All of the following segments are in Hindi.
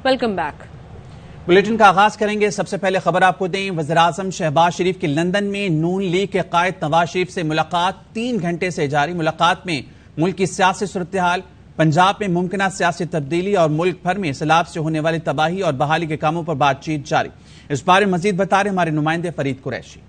Welcome back. बुलेटिन का आगाज करेंगे। सबसे पहले खबर आपको दें, वज़ीर-ए-आज़म शहबाज शरीफ की लंदन में नून लीग के कायद नवाज शरीफ से मुलाकात 3 घंटे से जारी। मुलाकात में मुल्क की सियासी सूरत हाल, पंजाब में मुमकिन सियासी तब्दीली और मुल्क भर में सैलाब से होने वाली तबाही और बहाली के कामों पर बातचीत जारी। इस बारे में मजीद बता रहे हमारे नुमाइंदे फरीद कुरैशी।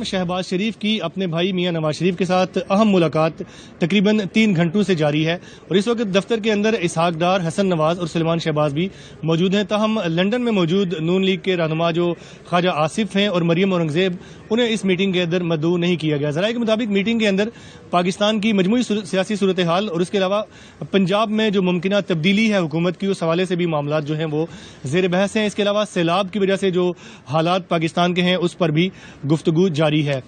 शहबाज शरीफ की अपने भाई मियां नवाज शरीफ के साथ अहम मुलाकात तकरीबन 3 घंटों से जारी है और इस वक्त दफ्तर के अंदर इसहाक डार, हसन नवाज और सलमान शहबाज भी मौजूद हैं। ताहम लंदन में मौजूद नून लीग के रहनुमा जो ख्वाजा आसिफ हैं और मरियम औरंगजेब, उन्हें इस मीटिंग के अंदर मदऊ नहीं किया गया। ज़राए के मुताबिक मीटिंग के अंदर पाकिस्तान की मजमूई सियासी सूरत हाल और उसके अलावा पंजाब में जो मुमकिन तब्दीली है हुकूमत की, उस हवाले से भी मामला जो हैं वो ज़ेर बहस हैं। इसके अलावा सैलाब की वजह से जो हालात पाकिस्तान के हैं उस पर भी गुफ्तगू जारी है।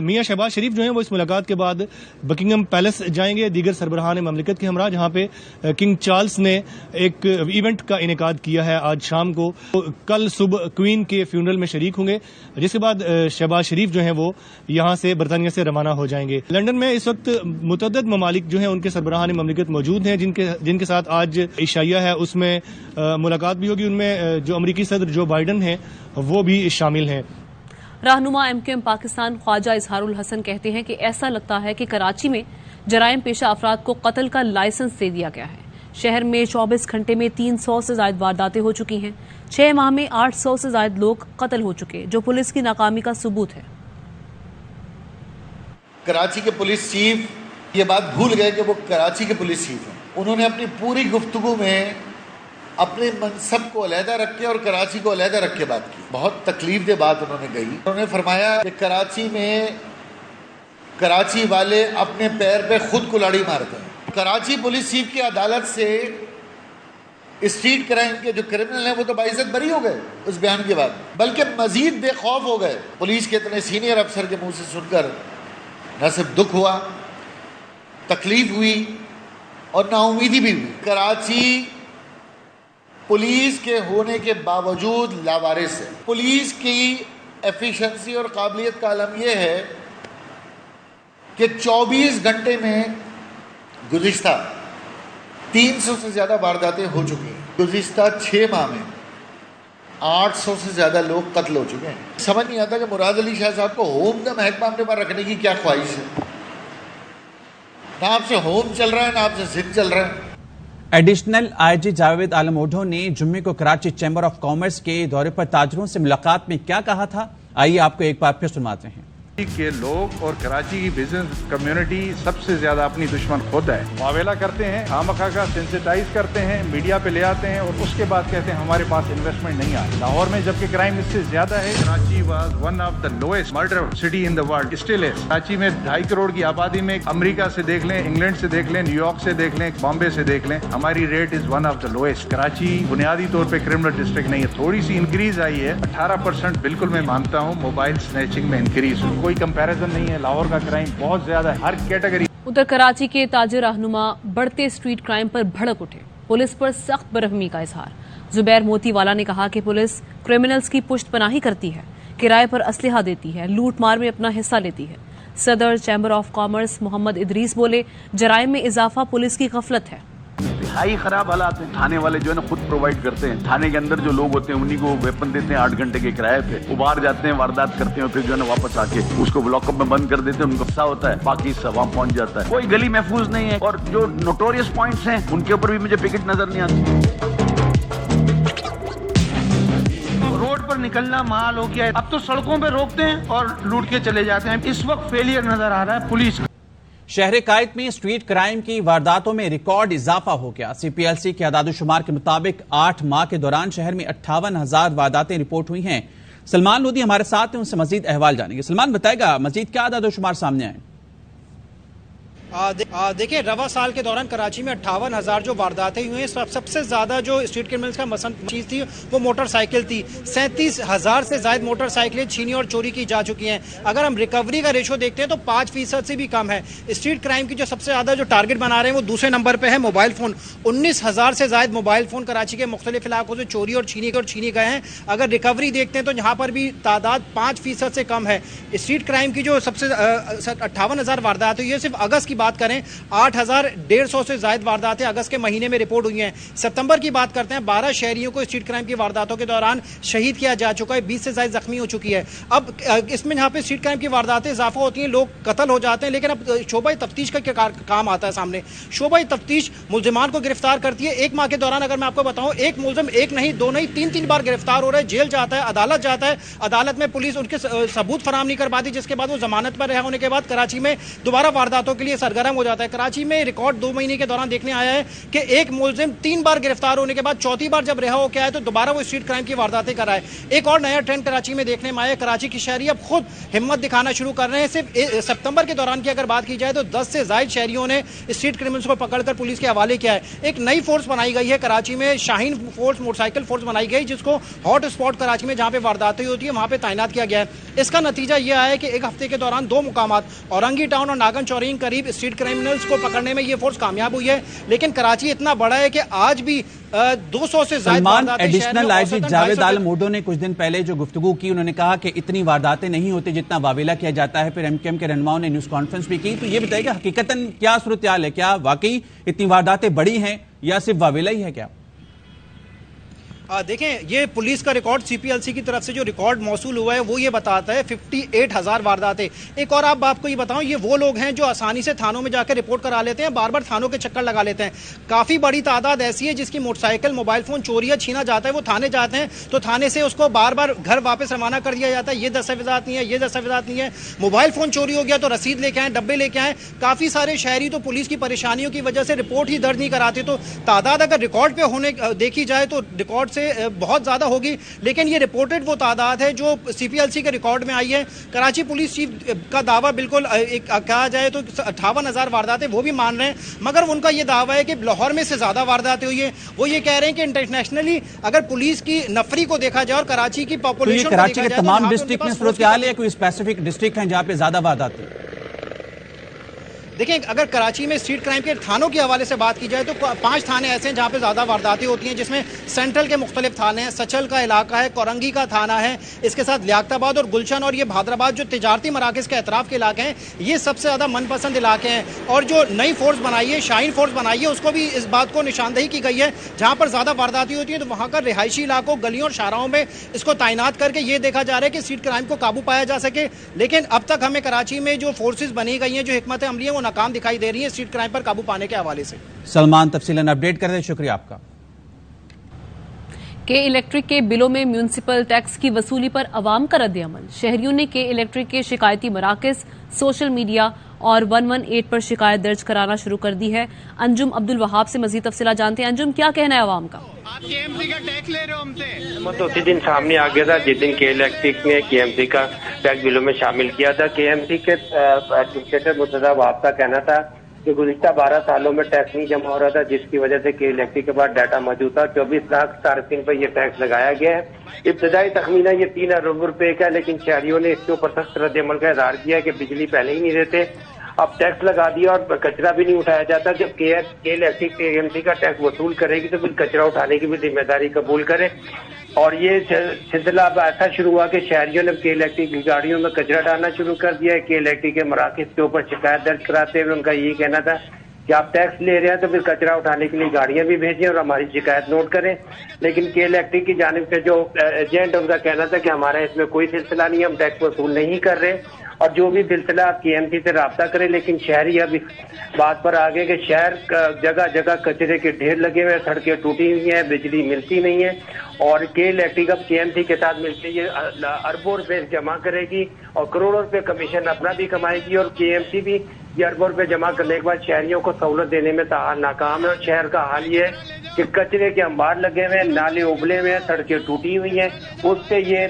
मियां शहबाज शरीफ जो हैं वो इस मुलाकात के बाद बकिंगम पैलेस जाएंगे, दीगर सरबराहान ममलिकत के हमरा, जहां पे किंग चार्ल्स ने एक इवेंट का इनेकाद किया है आज शाम को। कल सुबह क्वीन के फ्यूनरल में शरीक होंगे, जिसके बाद शहबाज शरीफ जो हैं वो यहां से बरतानिया से रवाना हो जाएंगे। लंदन में इस वक्त मुतअद्दिद ममालिक जो हैं उनके सरबराहान ममलिकत मौजूद हैं, जिनके साथ आज इशाइया है, उसमें मुलाकात भी होगी। उनमें जो अमरीकी सदर जो बाइडन हैं वो भी शामिल हैं। रहनुमा MKM पाकिस्तान ख्वाजा इजहारुल हसन कहते हैं कि ऐसा लगता है कि कराची में जराइम पेशा अफराद को कत्ल का लाइसेंस दे दिया गया है। शहर में 24 घंटे में 300 से ज्यादा वारदातें हो चुकी हैं। 6 माह में 800 से ज्यादा लोग कत्ल हो चुके, जो पुलिस की नाकामी का सबूत है। कराची के पुलिस चीफ ये बात भूल गए कि वो कराची के पुलिस चीफ हैं। उन्होंने अपनी पूरी गुफ्तगू में अपने मनसब को अलहदा रख के और कराची को अलहदा रख के बात की। बहुत तकलीफ दे बात उन्होंने कही। उन्होंने फरमाया कि कराची वाले अपने पैर पे खुद कुल्हाड़ी मारते हैं। कराची पुलिस चीफ की अदालत से स्ट्रीट क्राइम के जो क्रिमिनल हैं वो तो बाइज्जत बरी हो गए उस बयान के बाद, बल्कि मजीद बेखौफ हो गए। पुलिस के इतने सीनियर अफसर के मुंह से सुनकर न सिर्फ दुख हुआ, तकलीफ हुई और नाउमीदी भी हुई। कराची पुलिस के होने के बावजूद लावारिस है। पुलिस की एफिशिएंसी और काबिलियत का आलम यह है कि 24 घंटे में गुज़िश्ता 300 से ज़्यादा वारदातें हो चुकी हैं। गुज़िश्ता 6 माह में 800 से ज़्यादा लोग कत्ल हो चुके हैं। समझ नहीं आता कि मुराद अली शाह साहब को होम द महकमा अपने पास रखने की क्या ख्वाहिश है। ना आपसे होम चल रहा है, ना आपसे जिद चल रहा है। एडिशनल IG जावेद आलम ओढो ने जुम्मे को कराची चैम्बर ऑफ कॉमर्स के दौरे पर ताजरों से मुलाकात में क्या कहा था, आइए आपको एक बार फिर सुनवाते हैं। के लोग और कराची की बिजनेस कम्युनिटी सबसे ज्यादा अपनी दुश्मन खुद है। मुआवला करते हैं, खामखा का सेंसिटाइज करते हैं, मीडिया पे ले आते हैं और उसके बाद कहते हैं हमारे पास इन्वेस्टमेंट नहीं आ रही। लाहौर में जबकि क्राइम इससे ज्यादा है। Karachi was one of the lowest murder city in the world, still है। कराची में 2.5 करोड़ की आबादी में अमेरिका से देख लें, इंग्लैंड से देख लें, न्यूयॉर्क से देख लें, बॉम्बे से देख लें, हमारी rate is one of the lowest. Karachi बुनियादी तौर पर क्रिमिनल डिस्ट्रिक्ट नहीं है, थोड़ी सी इंक्रीज आई है, 18% बिल्कुल मैं मानता हूँ। मोबाइल स्नैचिंग में इंक्रीज, कोई कंपैरिजन नहीं है। लाहौर का क्राइम बहुत ज्यादा है, हर कैटेगरी। उधर कराची के ताजिर रहनुमा बढ़ते स्ट्रीट क्राइम पर भड़क उठे, पुलिस पर सख्त बरहमी का इजहार। जुबैर मोतीवाला ने कहा कि पुलिस क्रिमिनल्स की पुश्तपनाही करती है, किराए पर असलहा देती है, लूट मार में अपना हिस्सा लेती है। सदर chamber of commerce Mohammad Idris बोले, जराइम में इजाफा पुलिस की गफलत है। इंतहाई खराब हालात हैं। थाने वाले जो है ना खुद प्रोवाइड करते हैं। थाने के अंदर जो लोग होते हैं उन्हीं को वेपन देते हैं 8 घंटे के किराए पे। वो बाहर जाते हैं, वारदात करते हैं, फिर जो है ना वापस आके उसको लॉकअप में बंद कर देते हैं। उनको गुस्सा होता है, बाकी हिस्सा वहां पहुंच जाता है। कोई गली महफूज नहीं है और जो नोटोरियस पॉइंट्स हैं उनके ऊपर भी मुझे पिकेट नजर नहीं आती। रोड पर निकलना महाल हो गया है। अब तो सड़कों पे रोकते हैं और लूट के चले जाते हैं। इस वक्त फेलियर नजर आ रहा है पुलिस। शहर कायद में स्ट्रीट क्राइम की वारदातों में रिकॉर्ड इजाफा हो गया। CPLC के आदादुशुमार के मुताबिक 8 माह के दौरान शहर में 58,000 वारदातें रिपोर्ट हुई हैं। सलमान लोधी हमारे साथ हैं, उनसे मजीद अहवाल जानेंगे। सलमान, बताएगा मजीद क्या आदादुशुमार सामने आए? देखिए, रवा साल के दौरान कराची में 58,000 जो वारदातें हुई हैं, सबसे ज्यादा जो स्ट्रीट क्रिमिनल्स का मसलन चीज थी वो मोटरसाइकिल थी। 37,000 से ज्यादा मोटरसाइकिलें छीनी और चोरी की जा चुकी हैं। अगर हम रिकवरी का रेशो देखते हैं तो 5% से भी कम है। स्ट्रीट क्राइम की जो सबसे ज्यादा जो टारगेट बना रहे हैं वो दूसरे नंबर पर है मोबाइल फोन। 19,000 से ज्यादा मोबाइल फोन कराची के मुख्तलिफ इलाकों से चोरी और छीनी गए हैं। अगर रिकवरी देखते हैं तो यहाँ पर भी तादाद 5% से कम है। स्ट्रीट क्राइम की जो सबसे 58,000 वारदात हुई है, सिर्फ अगस्त की बात बात करें 8,150 से ज्यादा वारदातें अगस्त के महीने में रिपोर्ट हुई हैं। सितंबर की बात करते हैं, 12 शहरियों को स्ट्रीट क्राइम की वारदातों के दौरान शहीद किया जा चुका है, 20 से ज्यादा जख्मी हो चुकी है। अब इसमें यहाँ पे स्ट्रीट क्राइम की वारदातें इजाफा होती हैं, लोग कत्ल हो जाते हैं, लेकिन अब शोबा तफ्तीश का क्या काम आता है सामने। शोबा तफ्तीश मुल्जिमान को गिरफ्तार करती है। एक माह के दौरान अगर मैं आपको बताऊं, एक मुल्जिम एक नहीं, दो नहीं, तीन बार गिरफ्तार हो रहा है, जेल जाता है, अदालत जाता है, अदालत में पुलिस उनके सबूत फराम नहीं कर पाती, जिसके बाद वो जमानत पर रहा होने के बाद कराची में दोबारा वारदातों के लिए सरगर्म हो जाता है। कराची में रिकॉर्ड 2 महीने के दौरान देखने आया है कि एक मुल्जिम 3 बार गिरफ्तार होने के बाद चौथी बार जब रिहा होकर आया तो दोबारा वो स्ट्रीट क्राइम की वारदातें कराए। एक और नया ट्रेंड कराची में देखने में आया, कराची की शहरी अब खुद हिम्मत दिखाना शुरू कर रहे हैं। सिर्फ सितंबर के दौरान की अगर बात की जाए तो 10 से ज्यादा शहरियों ने स्ट्रीट क्रिमिनल्स को पकड़कर पुलिस के हवाले किया है। एक नई फोर्स बनाई गई है कराची में, शाहीन फोर्स, मोटरसाइकिल फोर्स बनाई गई, जिसको हॉट स्पॉट कराची में जहां पे वारदातें होती है वहां पे तैनात किया गया है। इसका नतीजा यह आया कि एक हफ्ते के दौरान 2 मुकामात औरंगी टाउन और नागन चौरी के करीब स्ट्रीट क्रिमिनल्स को पकड़ने में यह फोर्स कामयाब हुई है। लेकिन कराची इतना बड़ा है कि आज भी 200 से ज्यादा एडिशनल आईजी जावेद आलम उर्दू ने कुछ दिन पहले जो गुफ्तगू की, उन्होंने कहा कि इतनी वारदातें नहीं होती जितना वावेला किया जाता है। फिर एमकेएम के रहनुमाओं ने न्यूज कॉन्फ्रेंस भी की। तो ये बताइए हकीकतन क्या सूरत हाल है, क्या वाकई इतनी वारदातें बड़ी हैं या सिर्फ वावेला ही है क्या? देखें, ये पुलिस का रिकॉर्ड सीपीएलसी की तरफ से जो रिकॉर्ड मौसूल हुआ है वो ये बताता है 58,000 वारदातें। एक और आपको ये बताऊं, ये वो लोग हैं जो आसानी से थानों में जाकर रिपोर्ट करा लेते हैं, बार बार थानों के चक्कर लगा लेते हैं। काफी बड़ी तादाद ऐसी है जिसकी मोटरसाइकिल, मोबाइल फोन चोरी या छीना जाता है, वो थाने जाते हैं तो थाने से उसको बार बार घर वापस रवाना कर दिया जाता है, ये दस्तावेजात नहीं है, ये दस्तावेजात नहीं है। मोबाइल फोन चोरी हो गया तो रसीद लेके आए, डब्बे लेके आए। काफी सारे शहरी तो पुलिस की परेशानियों की वजह से रिपोर्ट ही दर्ज नहीं कराते। तो तादाद अगर रिकॉर्ड पे होने देखी जाए तो रिकॉर्ड से बहुत ज्यादा होगी, लेकिन ये रिपोर्टेड वो तादाद है जो सीपीएलसी के रिकॉर्ड में आई है। कराची पुलिस चीफ का दावा बिल्कुल कहा जाए तो 58,000 वारदातें वो भी मान रहे हैं, मगर उनका ये दावा है कि लाहौर में से ज्यादा वारदातें हुई है। वो ये कह रहे हैं कि इंटरनेशनली अगर पुलिस की नफरी को देखा जाए और कराची की पॉपुलेशन, कराची के तमाम डिस्ट्रिक्ट में सूरत हाल है, कोई स्पेसिफिक डिस्ट्रिक्ट है जहां पे ज्यादा वारदातें? देखिए, अगर कराची में स्ट्रीट क्राइम के थानों के हवाले से बात की जाए तो 5 थाने ऐसे हैं जहां पे ज़्यादा वारदातें होती हैं, जिसमें सेंट्रल के मुख्तलिफ थाने हैं, सचल का इलाका है, कोरंगी का थाना है, इसके साथ लियाकताबाद और गुलशन और ये भादराबाद जो तिजारती मराकज़ के अतराफ़ के इलाके हैं, ये सबसे ज़्यादा मनपसंद इलाके हैं। और जो नई फोर्स बनाई है, शाहीन फोर्स बनाई है, उसको भी इस बात को निशानदेही की गई है, जहाँ पर ज़्यादा वारदातें होती हैं तो वहाँ का रिहायशी इलाकों, गलियों और शाहराहों में इसको तैनात करके ये देखा जा रहा है कि स्ट्रीट क्राइम को काबू पाया जा सके। लेकिन अब तक हमें कराची में जो फोर्सेज बनी गई हैं, जो हिकमत अमली है, वो नाकाम दिखाई दे रही है स्ट्रीट क्राइम पर काबू पाने के हवाले से। सलमान तफसीलन अपडेट कर रहे हैं, शुक्रिया आपका। के इलेक्ट्रिक के बिलों में म्यूनिसिपल टैक्स की वसूली पर अवाम का रद्द-ए-अमल। शहरियों ने के इलेक्ट्रिक के शिकायती मराकज़, सोशल मीडिया और 118 पर शिकायत दर्ज कराना शुरू कर दी है। अंजुम अब्दुल वहाब से मजीद तफसीलात जानते हैं। अंजुम, क्या कहना है अवाम का? आप केएमसी का टैक्स ले रहे हो हमसे। तो उसी दिन सामने आ गया था जिस दिन के इलेक्ट्रिक ने केएमसी का टैक्स बिलों में शामिल किया था। केएमसी के एडमिनिस्ट्रेटर मुर्तजा वहाब का कहना था कि गुज़िश्ता 12 सालों में टैक्स नहीं जमा हो रहा था, जिसकी वजह से के इलेक्ट्रिक के पास डाटा मौजूद था। 24 लाख सार्फिन पर यह टैक्स लगाया गया है। इब्तदाई तखमीना ये 3 अरब रुपए का, लेकिन शहरियों ने इसके ऊपर सख्त रद्द-ए-अमल का इजहार किया कि बिजली पहले ही नहीं देते, अब टैक्स लगा दिया और कचरा भी नहीं उठाया जाता। जब के इलेक्ट्रिक केएमसी का टैक्स वसूल करेगी तो फिर कचरा उठाने की भी जिम्मेदारी कबूल करे। और ये सिलसिला अब ऐसा शुरू हुआ कि शहरियों ने के इलेक्ट्रिक की गाड़ियों में कचरा डालना शुरू कर दिया है। के इलेक्ट्रिक के मराकज़ के ऊपर शिकायत दर्ज कराते हुए उनका यही कहना था कि आप टैक्स ले रहे हैं तो फिर कचरा उठाने के लिए गाड़ियां भी भेजें और हमारी शिकायत नोट करें। लेकिन के इलेक्ट्रिक की जानिब से जो एजेंट उनका कहना था कि हमारा इसमें कोई सिलसिला नहीं है, हम टैक्स वसूल नहीं कर रहे और जो भी सिलसिला आप केएमसी से राब्ता करें। लेकिन शहरी अब इस बात पर आ गए कि शहर जगह जगह कचरे के ढेर लगे हुए हैं, सड़कें टूटी हुई हैं, बिजली मिलती नहीं है और के इलेक्ट्रिक अब केएमसी के साथ मिलकर ये अरबों रुपए जमा करेगी और करोड़ों रुपए कमीशन अपना भी कमाएगी और केएमसी भी ये अरबों रुपए जमा करने के बाद शहरियों को सहूलत देने में नाकाम है। और शहर का हाल ये है कि कचरे के अंबार लगे हुए हैं, नाले उबले हुए हैं, सड़कें टूटी हुई हैं। उससे ये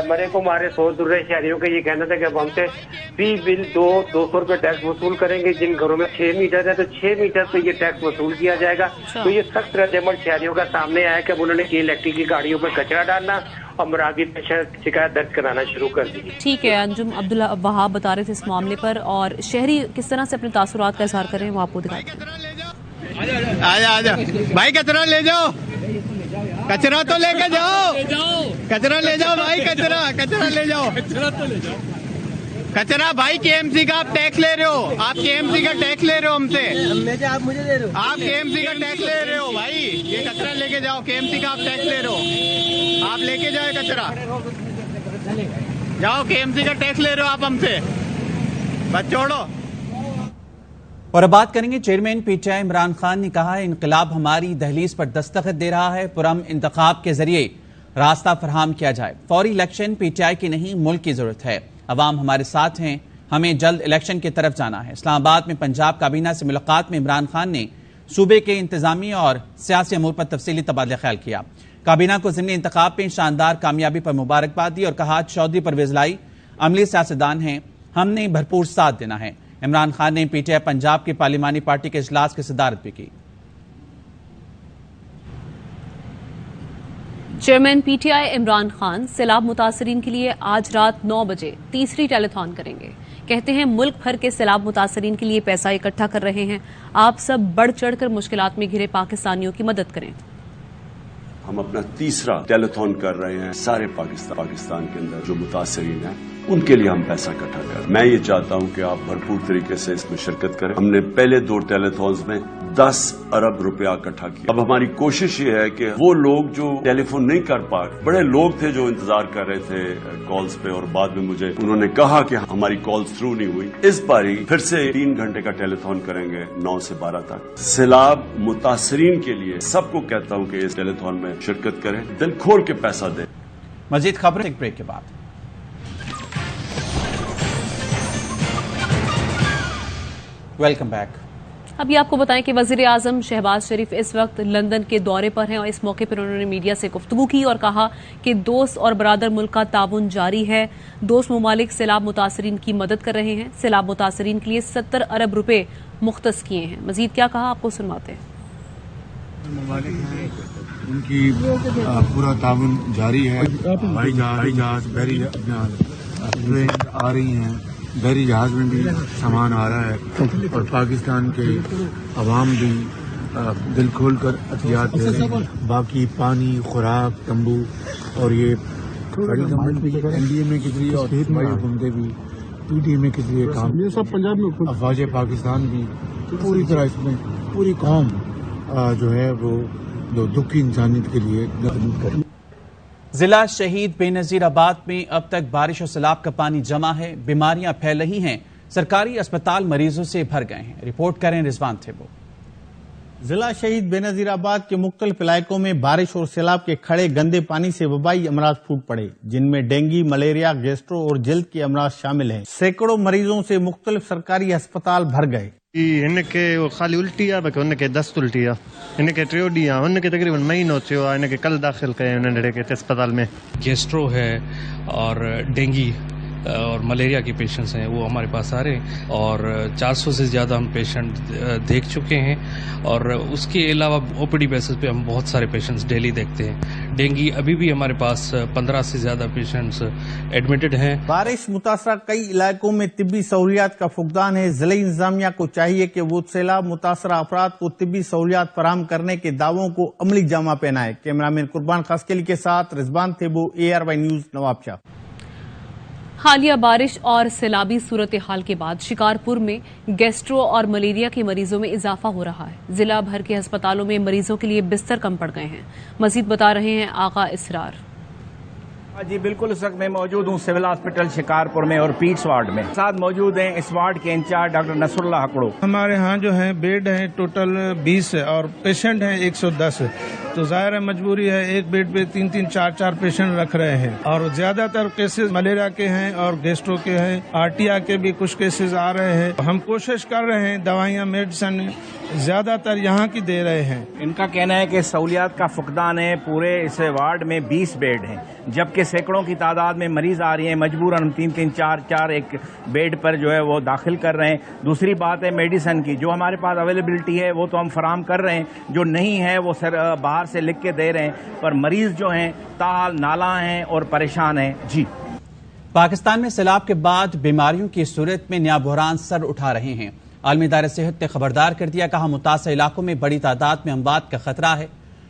मरे को मारे 100 दुर्रे शहरियों का ये कहना था कि अब हमसे फी बिल 200 रुपए टैक्स वसूल करेंगे। जिन घरों में 6 मीटर है तो 6 मीटर पे ये टैक्स वसूल किया जाएगा। तो ये सख्त रद्द-ए-अमल शहरियों का सामने आया कि उन्होंने के इलेक्ट्रिक की गाड़ियों पर कचरा डालना और मराकज़ पे शिकायत दर्ज कराना शुरू कर दी। ठीक है, अंजुम अब्दुल वहाब बता रहे थे इस मामले पर और शहरी किस तरह से अपने तासुरात का इजहार करें वो आपको दिखाते हैं। आजा भाई, कचरा ले जाओ, कचरा तो लेके जाओ, कचरा ले जाओ भाई, कचरा ले जाओ, कचरा तो ले जाओ। कचरा भाई केएमसी का आप टैक्स ले रहे हो, आप केएमसी का टैक्स ले रहे हो हमसे, आप मुझे दे रहे हो, आप केएमसी का टैक्स ले रहे हो भाई, ये कचरा लेके जाओ, केएमसी का आप टैक्स ले रहे हो, आप लेके जाओ कचरा, जाओ केएमसी का टैक्स ले रहे हो आप हमसे, बस छोड़ो। और अब बात करेंगे चेयरमैन पीटीआई इमरान खान ने कहा है इनकलाब हमारी दहलीज पर दस्तखत दे रहा है, पुरअमन इंतखाब के जरिए रास्ता फराहम किया जाए। फौरी इलेक्शन पीटीआई की नहीं मुल्क की जरूरत है, अवाम हमारे साथ हैं, हमें जल्द इलेक्शन की तरफ जाना है। इस्लामाबाद में पंजाब काबीना से मुलाकात में इमरान खान ने सूबे के इंतजामी और सियासी अमूर पर तफसीली तबादला ख्याल किया। काबीना को ज़िमनी इंतखाब में शानदार कामयाबी पर मुबारकबाद दी और कहा चौधरी परवेज लाई अमली सियासतदान हैं, हमने भरपूर साथ देना है। इमरान खान ने पीटीआई पंजाब की पार्लिमानी पार्टी के इजलास की सदारत भी की। चेयरमैन पीटीआई इमरान खान सैलाब मुतासरीन के लिए आज रात 9 बजे तीसरी टेलीथॉन करेंगे। कहते हैं मुल्क भर के सैलाब मुतासरीन के लिए पैसा इकट्ठा कर रहे हैं, आप सब बढ़ चढ़कर मुश्किलात में घिरे पाकिस्तानियों की मदद करें। हम अपना तीसरा टेलीथॉन कर रहे हैं, सारे पाकिस्तान के अंदर जो मुतासरीन हैं उनके लिए हम पैसा इकट्ठा करें। मैं ये चाहता हूं कि आप भरपूर तरीके से इसमें शिरकत करें। हमने पहले 2 टेलीथॉन्स में 10 अरब रुपया इकट्ठा किया। अब हमारी कोशिश ये है कि वो लोग जो टेलीफोन नहीं कर पा रहे, बड़े लोग थे जो इंतजार कर रहे थे कॉल्स पे और बाद में मुझे उन्होंने कहा कि हमारी कॉल्स थ्रू नहीं हुई, इस बारी फिर से 3 घंटे का टेलीथॉन करेंगे 9 से 12 तक। सैलाब मुतासरीन के लिए सबको कहता हूं कि इस टेलीथॉन में शिरकत करें, दिल खोल के पैसा दें। मजीद खबरें एक ब्रेक के बाद। Welcome back. अभी आपको बताएं कि वजीर आजम शहबाज शरीफ इस वक्त लंदन के दौरे पर हैं और इस मौके पर उन्होंने मीडिया से गुफ्तगू की और कहा कि दोस्त और बरादर मुल्क का ताउन जारी है। दोस्त ममालिक सैलाब मुतासरीन की मदद कर रहे हैं, सैलाब मुतासरीन के लिए 70 अरब रुपए मुख्तस किए हैं। मजीद क्या कहा आपको सुनवाते हैं। ममालिक हैं उनकी पूरा ताउन जारी है। हवाई जहाज बहरी ट्रेन आ रही हैं, बहरी जहाज में भी सामान आ रहा है और पाकिस्तान के अवाम भी दिल खोल कर एहतियात दे रहे हैं। बाकी पानी, खुराक, तंबू और ये बड़ी गवर्नमेंट भी एनडीए में किस लिए और हुकूमतें भी पीटीए में किस लिए काम, ये सब पंजाब में अफवाज पाकिस्तान भी पूरी तरह इसमें पूरी कौम जो है वो दुख की इंसानियत के लिए खदमत करे। जिला शहीद बेनजीराबाद में अब तक बारिश और सैलाब का पानी जमा है, बीमारियां फैल रही हैं, सरकारी अस्पताल मरीजों से भर गए हैं। रिपोर्ट करें रिजवान थेबो। जिला शहीद बेनजीराबाद के मुख्तलिफ इलाकों में बारिश और सैलाब के खड़े गंदे पानी से वबाई अमराज फूट पड़े, जिनमें डेंगू, मलेरिया, गैस्ट्रो और जल्द के अमराज शामिल हैं। सैकड़ों मरीजों से मुख्तलिफ सरकारी अस्पताल भर गए। इनके खाली उल्टी आहे, बाक़ी उनखे दस्त उल्टी आहे, इनखे 3 ॾींहं आहे, उनखे तकरीबन महीनो थियो आहे, इनखे कल दाख़िल कयो उन्हनि के अस्पताल में। गैस्ट्रो है और डेंगू और मलेरिया के पेशेंट्स हैं, वो हमारे पास आ रहे हैं और 400 से ज़्यादा हम पेशेंट देख चुके हैं और उसके अलावा ओपीडी बेसिस पे हम बहुत सारे पेशेंट्स डेली देखते हैं। डेंगू अभी भी हमारे पास 15 से ज़्यादा पेशेंट्स एडमिटेड हैं। बारिश मुतासरा कई इलाकों में तिब्बी सहूलियात का फुकदान है। जिला इंतजामिया को चाहिए कि वो सैलाब मुतासरा अफराद को तिब्बी सहूलियात फराहम करने के दावों को अमली जामा पहनाए। कैमरामैन कुर्बान खासकेली के साथ रिजवान थेबो, ARY न्यूज, नवाबशाह। हालिया बारिश और सैलाबी सूरत हाल के बाद शिकारपुर में गैस्ट्रो और मलेरिया के मरीजों में इजाफा हो रहा है। जिला भर के अस्पतालों में मरीजों के लिए बिस्तर कम पड़ गए हैं। मजीद बता रहे हैं आगा इसरार। जी बिल्कुल, इस वक्त मैं मौजूद हूँ सिविल हॉस्पिटल शिकारपुर में और पीट्स वार्ड में। साथ मौजूद हैं इस वार्ड के इंचार्ज डॉक्टर नसरुल्लाह हकड़ो। हमारे यहाँ जो है बेड है टोटल 20 और पेशेंट हैं 110, तो जाहिर है मजबूरी है, एक बेड पे 3-3, 4-4 पेशेंट रख रहे हैं और ज्यादातर केसेस मलेरिया के हैं और गैस्ट्रो के हैं, आर्टिया के भी कुछ केसेस आ रहे हैं। हम कोशिश कर रहे हैं, दवाइयाँ मेडिसिन ज्यादातर यहाँ की दे रहे हैं। इनका कहना है कि सहूलियात का फुकदान है, पूरे इस वार्ड में 20 बेड हैं, जबकि सैकड़ों की तादाद में मरीज आ रही हैं। मजबूरन हम 3-3, 4-4 एक बेड पर जो है वो दाखिल कर रहे हैं। दूसरी बात है मेडिसिन की, जो हमारे पास अवेलेबिलिटी है वो तो हम फराम कर रहे हैं, जो नहीं है वो बाहर से लिख के दे रहे हैं, पर मरीज जो हैं ताल नाला हैं और परेशान हैं। जी, पाकिस्तान में सैलाब के बाद बीमारियों की सूरत में नया बहरान सर उठा रहे हैं। आलमी इदारे सेहत ने खबरदार कर दिया, कहा मुतासर इलाकों में बड़ी तादाद में अमवात का खतरा है।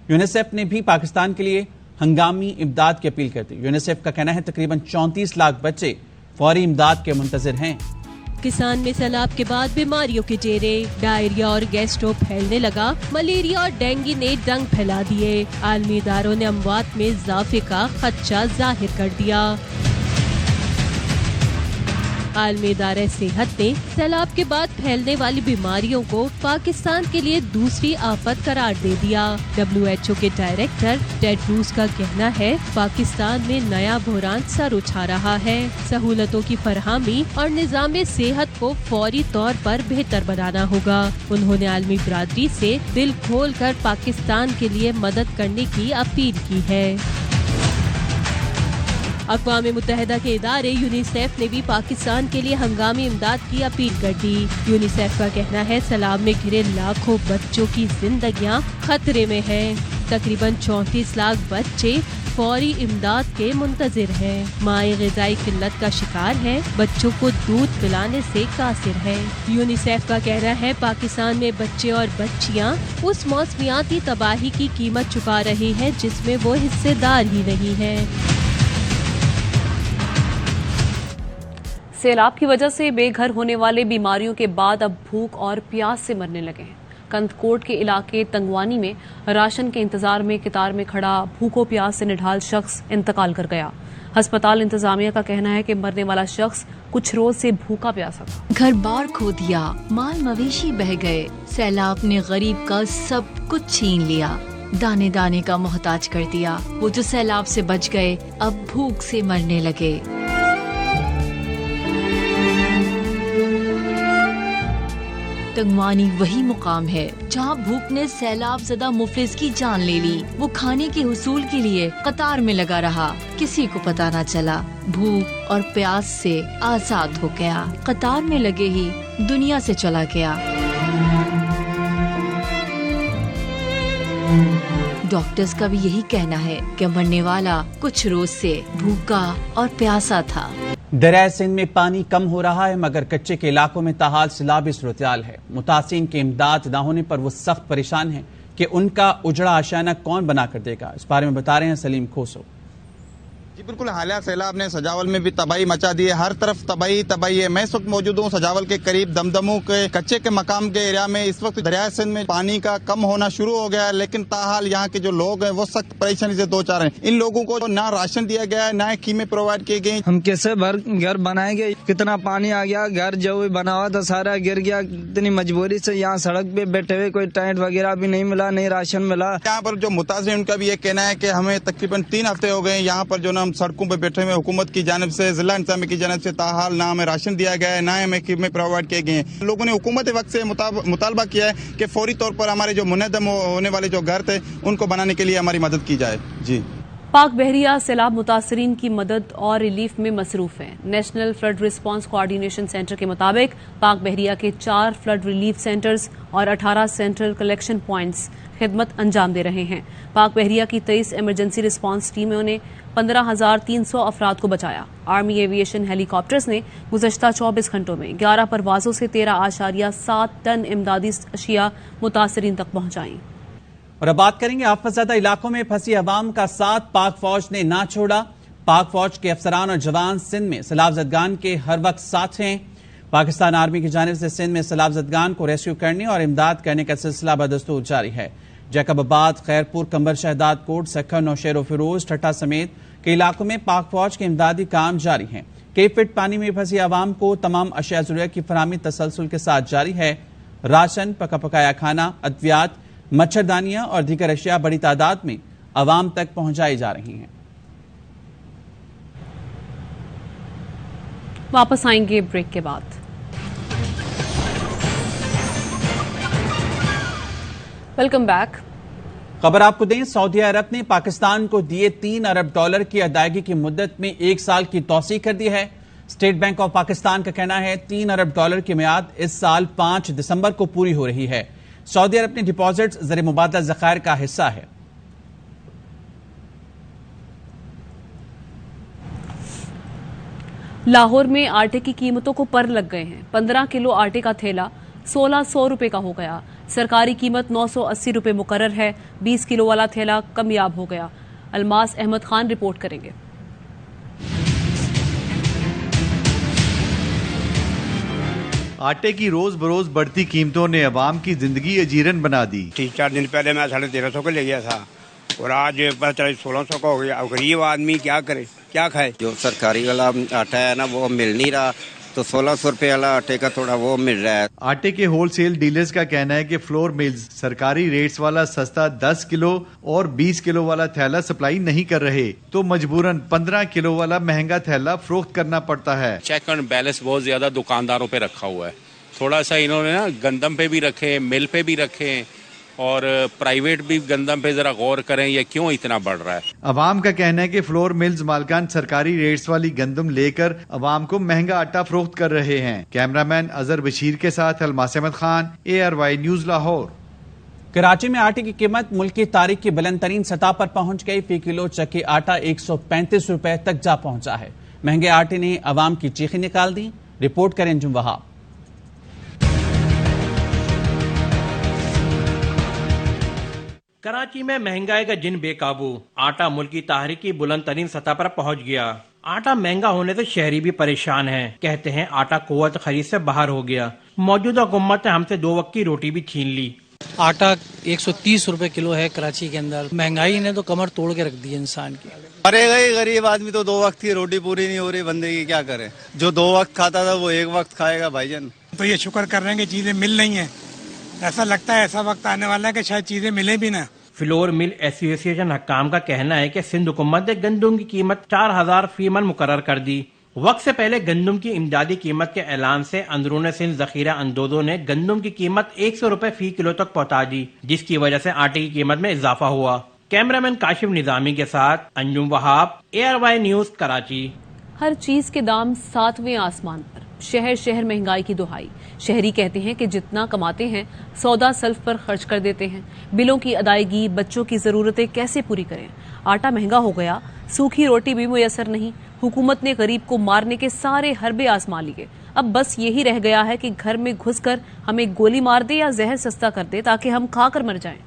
यूनिसेफ ने भी पाकिस्तान के लिए हंगामी इमदाद की अपील कर दी। यूनिसेफ का कहना है तकरीबन 34 लाख बच्चे फौरी इमदाद के मुंतजिर हैं। किसान में सैलाब के बाद बीमारियों के डेरे, डायरिया और गैस्ट्रो फैलने लगा। मलेरिया और डेंगू ने डंक फैला दिए। आलमी इदारों ने अमवात में इजाफे का खदशा जाहिर कर दिया। आलमी इदारे सेहत ने सैलाब के बाद फैलने वाली बीमारियों को पाकिस्तान के लिए दूसरी आफत करार दे दिया। WHO के डायरेक्टर टेड्रूस का कहना है पाकिस्तान में नया बहरान सर उठा रहा है। सहूलतों की फरहमी और निज़ाम सेहत को फौरी तौर पर बेहतर बनाना होगा। उन्होंने आलमी बरादरी से दिल खोल कर पाकिस्तान के लिए मदद करने की अपील की है। अक़वाम मुत्तहिदा के इदारे यूनिसेफ ने भी पाकिस्तान के लिए हंगामी इमदाद की अपील कर दी। यूनिसेफ का कहना है सैलाब में घिरे लाखों बच्चों की जिंदगियां खतरे में हैं। तकरीबन 34 लाख बच्चे फौरी इमदाद के मुंतजिर हैं। माए ग़िज़ाई किल्लत का शिकार है, बच्चों को दूध पिलाने से कासिर है। यूनिसेफ का कहना है पाकिस्तान में बच्चे और बच्चियां उस मौसमियाती तबाही की कीमत चुका रहे हैं जिसमें वो हिस्सेदार ही नहीं हैं। सैलाब की वजह से बेघर होने वाले बीमारियों के बाद अब भूख और प्यास से मरने लगे हैं। कंदकोट के इलाके तंगवानी में राशन के इंतजार में कतार में खड़ा भूखों प्यास से निढाल शख्स इंतकाल कर गया। अस्पताल इंतजामिया का कहना है कि मरने वाला शख्स कुछ रोज से भूखा प्यासा था। घर बार खो दिया, माल मवेशी बह गए, सैलाब ने गरीब का सब कुछ छीन लिया, दाने दाने का मोहताज कर दिया। वो जो सैलाब से बच गए अब भूख से मरने लगे। तंगवानी वही मुकाम है जहाँ भूख ने सैलाब ज़दा मुफलिस की जान ले ली। वो खाने के हुसूल के लिए कतार में लगा रहा, किसी को पता न चला। भूख और प्यास से आजाद हो गया, कतार में लगे ही दुनिया से चला गया। डॉक्टर्स का भी यही कहना है कि मरने वाला कुछ रोज से भूखा और प्यासा था। दरिया सिंध में पानी कम हो रहा है मगर कच्चे के इलाकों में ताहाल सैलाबी सूरत-ए-हाल है। मुतासिरीन के इमदाद न होने पर वो सख्त परेशान हैं कि उनका उजड़ा आशियाना कौन बना कर देगा। इस बारे में बता रहे हैं सलीम खोसो। जी बिल्कुल, हालिया सैलाब ने सजावल में भी तबाही मचा दी है। हर तरफ तबाही है। मैं इस वक्त मौजूद हूँ सजावल के करीब दमदमू के कच्चे के मकाम के एरिया में। इस वक्त दरिया सिंध में पानी का कम होना शुरू हो गया है, लेकिन ताहाल यहाँ के जो लोग हैं वो सख्त परेशानी से दो चार हैं। इन लोगों को ना राशन दिया गया है, ना कीमें प्रोवाइड किए गए। हम कैसे घर बनाएंगे? कितना पानी आ गया, घर जो बना हुआ था सारा गिर गया। इतनी मजबूरी से यहाँ सड़क पे बैठे हुए, कोई टेंट वगैरह भी नहीं मिला, नहीं राशन मिला। यहाँ पर जो मुतासिर उनका भी ये कहना है कि हमें तकरीबन 3 हफ्ते हो गए यहाँ पर जो ना हम सड़कों पे बैठे हुए। हुकूमत की जानिब से, जिला इंतजामिया की जानिब से ताहाल ना हमें राशन दिया गया है, ना हमें कीमें प्रोवाइड किए गए हैं। लोगों ने हुकूमत वक्त से मुतालबा किया है कि फौरी तौर पर हमारे जो मुनहदम होने वाले जो घर थे उनको बनाने के लिए हमारी मदद की जाए। जी पाक बहरिया सैलाब मुतासरीन की मदद और रिलीफ में मसरूफ है। National flood response coordination centre के मुताबिक पाक बहरिया के 4 फ्लड रिलीफ सेंटर्स और 18 सेंट्रल कलेक्शन पॉइंट्स खिदमत अंजाम दे रहे हैं। पाक बहरिया की 23 इमरजेंसी रिस्पांस टीमों ने 15,300 अफराद को बचाया। आर्मी एविएशन हेलीकॉप्टर्स ने गुज़श्ता 24 घंटों में 11 परवाजों से 13.7 टन इमदादी अशिया मुतासरीन तक पहुंचाई। और अब बात करेंगे आफतज़दा इलाकों में फंसी अवाम का साथ पाक फौज ने ना छोड़ा। पाक फौज के अफसरान और जवान सिंध में सैलाब ज़दगान के हर वक्त साथ हैं। पाकिस्तान आर्मी की जानिब से सिंध में सैलाब ज़दगान को रेस्क्यू करने और इमदाद करने का सिलसिला बदस्तूर जारी है। जैकबाबाद, खैरपुर, कंबर शहदाद कोट, सखर, नौशेर फिरोज, ठट्टा समेत कई इलाकों में पाक फौज के इमदादी काम जारी हैं। कई फीट पानी में फंसी अवाम को तमाम अशिया ज़रूरत की फराहमी तसलसल के साथ जारी है। राशन, पका पकाया खाना, अद्वियात, मच्छरदानियां और दीगर अशिया बड़ी तादाद में अवाम तक पहुंचाई जा रही हैं। वापस आएंगे ब्रेक के बाद। Welcome back. खबर आपको दें, सऊदी अरब ने पाकिस्तान को दिए $3 अरब की अदायगी की मुद्दत में 1 साल की तौसीह कर दी है। स्टेट बैंक ऑफ पाकिस्तान का कहना है $3 अरब की मियाद इस साल 5 दिसंबर को पूरी हो रही है। सऊदी अरब ने डिपॉजिट ज़र मुबादला ज़खायर का हिस्सा है। लाहौर में आटे की कीमतों को पर लग गए हैं। 15 किलो आटे का थैला 1600 रुपए का हो गया। सरकारी कीमत 980 रुपए मुकर्रर है। 20 किलो वाला थैला कमयाब हो गया। अलमास अहमद खान रिपोर्ट करेंगे। आटे की रोज बरोज बढ़ती कीमतों ने अवाम की जिंदगी अजीरन बना दी। 3-4 दिन पहले मैं 1350 का ले गया था और आज 1600 का हो गया। अब गरीब आदमी क्या करे, क्या खाए। जो सरकारी वाला आटा है ना वो मिल नहीं रहा, तो 1600 रुपए वाला आटे का थोड़ा वो मिल रहा है। आटे के होलसेल डीलर्स का कहना है कि फ्लोर मिल्स सरकारी रेट्स वाला सस्ता 10 किलो और 20 किलो वाला थैला सप्लाई नहीं कर रहे, तो मजबूरन 15 किलो वाला महंगा थैला फरोख्त करना पड़ता है। चेक एंड बैलेंस बहुत ज्यादा दुकानदारों पे रखा हुआ है। थोड़ा सा इन्होंने ना गंदम पे भी रखे, मिल पे भी रखे और प्राइवेट भी गंदम पे जरा गौर करें ये क्यों इतना बढ़ रहा है। अवाम का कहना है कि फ्लोर मिल्स मालकान सरकारी रेट्स वाली गंदम लेकर अवाम को महंगा आटा फरोख्त कर रहे हैं। कैमरामैन अजहर बशीर के साथ अलमास अहमद खान, ARY न्यूज लाहौर। कराची में आटे की कीमत मुल्क की तारीख की बुलंद तरीन सतह पर पहुंच गई। फी किलो चक्की आटा 135 रुपए तक जा पहुंचा है। महंगे आटे ने अवाम की चीखें निकाल दी। रिपोर्ट करें अंजुम वहाब। कराची में महंगाई का जिन बेकाबू, आटा मुल्क की तारीख की बुलंद तरीन सतह पर पहुंच गया। आटा महंगा होने से शहरी भी परेशान हैं। कहते हैं आटा कुव्वत खरीद से बाहर हो गया। मौजूदा हुकूमत ने हमसे 2 वक्त की रोटी भी छीन ली। आटा 130 रुपए किलो है कराची के अंदर। महंगाई ने तो कमर तोड़ के रख दी है इंसान की। मरेगा ही गरीब आदमी तो 2 वक्त की रोटी पूरी नहीं हो रही बंदे की, क्या करे। जो 2 वक्त खाता था वो 1 वक्त खाएगा भाईजान। तो ये शुक्र कर रहे हैं कि चीजें मिल रही हैं। ऐसा लगता है ऐसा वक्त आने वाला है कि शायद चीजें मिले भी ना। फ्लोर मिल एसोसिएशन हक्काम का कहना है कि सिंध हुकूमत ने गंदम की कीमत 4000 फी मन मुकर्रर कर दी। वक्त से पहले गंदम की इमदादी कीमत के ऐलान से अंदरून सिंध जखीरा अंदोदों ने गंदम की कीमत 100 रुपए फी किलो तक पहुंचा दी, जिसकी वजह से आटे की कीमत में इजाफा हुआ। कैमरामैन काशिफ निजामी के साथ अंजुम वहाब, ARY न्यूज कराची। हर चीज के दाम 7वें आसमान पर। शहर शहर महंगाई की दुहाई। शहरी कहते हैं कि जितना कमाते हैं सौदा सल्फ पर खर्च कर देते हैं। बिलों की अदायगी, बच्चों की जरूरतें कैसे पूरी करें। आटा महंगा हो गया, सूखी रोटी भी मुयसर नहीं। हुकूमत ने गरीब को मारने के सारे हरबे आजमा लिए। अब बस यही रह गया है कि घर में घुसकर हमें गोली मार दे या जहर सस्ता कर दे ताकि हम खाकर मर जाएं।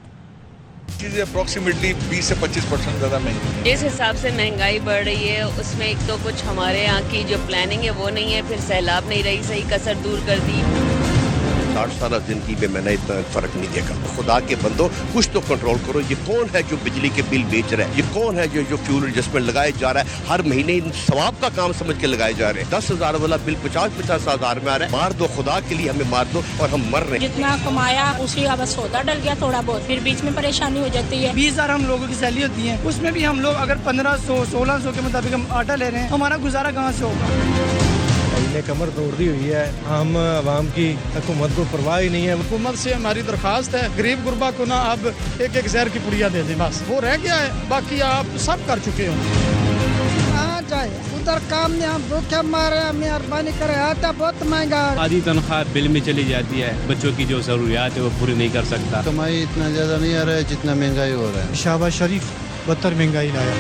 चीजें अप्रोक्सीमेटली 20 से 25% ज्यादा महंगी। जिस हिसाब से महंगाई बढ़ रही है उसमें एक तो कुछ हमारे यहाँ की जो प्लानिंग है वो नहीं है, फिर सैलाब नहीं रही सही कसर दूर कर दी। 60 साल जिंदगी में मैंने इतना फर्क नहीं देखा। खुदा के बंदो कुछ तो कंट्रोल करो। ये कौन है जो बिजली के बिल बेच रहा है? ये कौन है जो फ्यूल एडजस्टमेंट लगाया जा रहा है? हर महीने सवाब का काम समझ के लगाए जा रहे हैं। 10,000 वाला बिल 50-50 हजार में आ रहा है। मार दो, खुदा के लिए हमें मार दो और हम मर रहे हैं। जितना कमाया उसी का बस सौदा डल गया थोड़ा बहुत, फिर बीच में परेशानी हो जाती है। 20,000 हम लोगों की सैलरी होती है, उसमें भी हम लोग अगर 1500-1600 के मुताबिक हम आटा ले रहे हैं, हमारा गुजारा कहाँ से होगा। ने कमर तोड़ दी हुई है। हम आवाम की हुकूमत को परवाह ही नहीं है। हुकूमत से हमारी दरखास्त है गरीब गुरबा को ना अब एक जहर की पुड़िया दे दें, बस वो रह गया है, बाकी आप सब कर चुके हो। जाए उधर काम में हम भूखे मारे, मेहरबानी करे। आटा बहुत महंगा है। आधी तनख्वाह बिल में चली जाती है। बच्चों की जो जरूरियात है वो पूरी नहीं कर सकता। कमाई इतना ज्यादा नहीं आ रहा है जितना महंगाई हो रहा है। शाहबाज शरीफ 72 महंगाई लाया।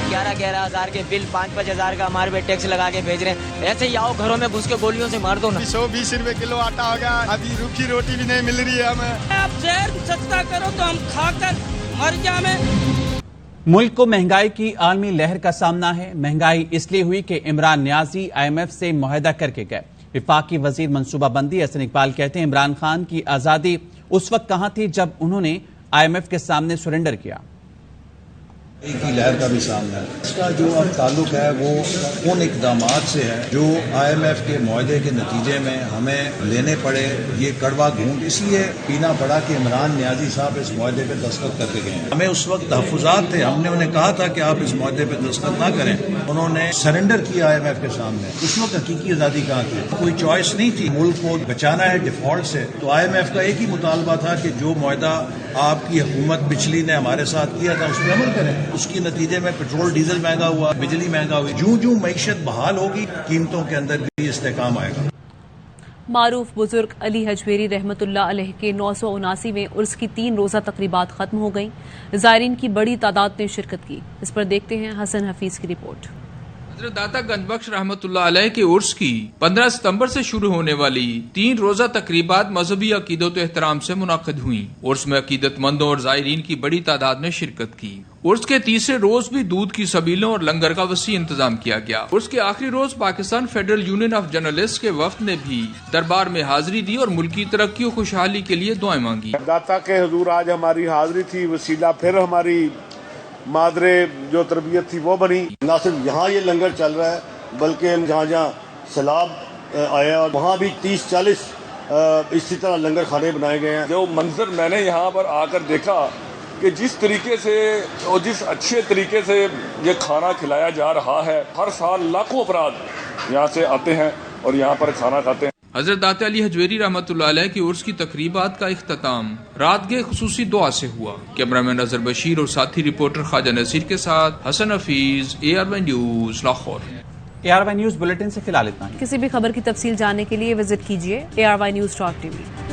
11-11 हजार के बिल 5-5 हजार का हमारे पे टैक्स लगा के भेज रहे हैं। ऐसे ही आओ घरों में घुस के गोलियों से मार दो ना। 120 रुपए किलो आटा हो गया। अभी रूखी रोटी भी नहीं मिल रही है हमें। आप जहर सस्ता करो तो हम खाकर मर जाए। मुल्क को महंगाई की आलमी लहर का सामना है। महंगाई इसलिए हुई कि इमरान न्याजी IMF से मुआहदा करके गए। विफाकी वजीर मनसूबाबंदी हसन इकबाल कहते हैं इमरान खान की आजादी उस वक्त कहां थी जब उन्होंने IMF के सामने सरेंडर किया। की लहर का भी सामना है। इसका जो अब ताल्लुक है वो उन इकदामात से है जो IMF के मुआहदे के नतीजे में हमें लेने पड़े। ये कड़वा घूंट इसलिए पीना पड़ा कि इमरान न्याजी साहब इस मुआहदे पे दस्तखत करके गए। हमें उस वक्त तहफुजात थे, हमने उन्हें कहा था कि आप इस मुआहदे पे दस्तखत ना करें। उन्होंने सरेंडर किया IMF के सामने। उस वक्त हकीकी आज़ादी कहाँ थी? कोई चॉइस नहीं थी। मुल्क को बचाना है डिफॉल्ट से, तो IMF का एक ही मुतालबा था कि जो मुआहदा आपकी हुकूमत पिछली ने हमारे साथ किया था उस पर अमल करें। उसकी नतीजे में पेट्रोल डीजल महंगा हुआ, बिजली महंगा हुई। जूं जूं मईशत बहाल होगी कीमतों के अंदर भी इस्तेकाम आएगा। मारूफ बुजुर्ग अली हजवेरी रहमतुल्लाह अलैह के 979वें उर्स की 3 रोजा तकरीबात खत्म हो गईं। ज़ायरीन की बड़ी तादाद ने शिरकत की। इस पर देखते हैं हसन हफीज की रिपोर्ट। हज़रत दाता गंजबख्श रहमतुल्लाह अलैह के उर्स की 15 सितंबर से शुरू होने वाली 3 रोजा तकरीबात मजहबी अकीदत एहतराम से मुनाकिद हुई। उर्स में अकीदतमंदों और ज़ायरीन की बड़ी तादाद ने शिरकत की। उर्स के तीसरे रोज भी दूध की सबीलों और लंगर का वसी इंतजाम किया गया। उर्स के आखिरी रोज Pakistan federal union of journalist के वफ्द ने भी दरबार में हाजिरी दी और मुल्की तरक्की और खुशहाली के लिए दुआएं मांगी। दाता के हुजूर आज हमारी हाजिरी थी, वसीला फिर हमारी मादरे जो तरबियत थी वो बनी। न सिर्फ यहाँ ये लंगर चल रहा है बल्कि जहाँ जहाँ सैलाब आया और वहाँ भी 30-40 इसी तरह लंगर खाने बनाए गए हैं। जो मंजर मैंने यहाँ पर आकर देखा कि जिस तरीके से और जिस अच्छे तरीके से ये खाना खिलाया जा रहा है, हर साल लाखों अफराद यहाँ से आते हैं और यहाँ पर खाना खाते हैं। हज़रत दाता अली हजवेरी रहमतुल्लाह अलैह की उर्स की तकरीबात का इख्तिताम रात के खुसूसी दुआ से हुआ। कैमरामैन अजहर बशीर और साथी रिपोर्टर ख्वाजा नसीर के साथ Hasan Hafeez, ARY news, Lahore. ARY news bulletin से फिलहाल इतना ही। किसी भी खबर की तफसील जानने के लिए विजिट कीजिए ARYnews.tv।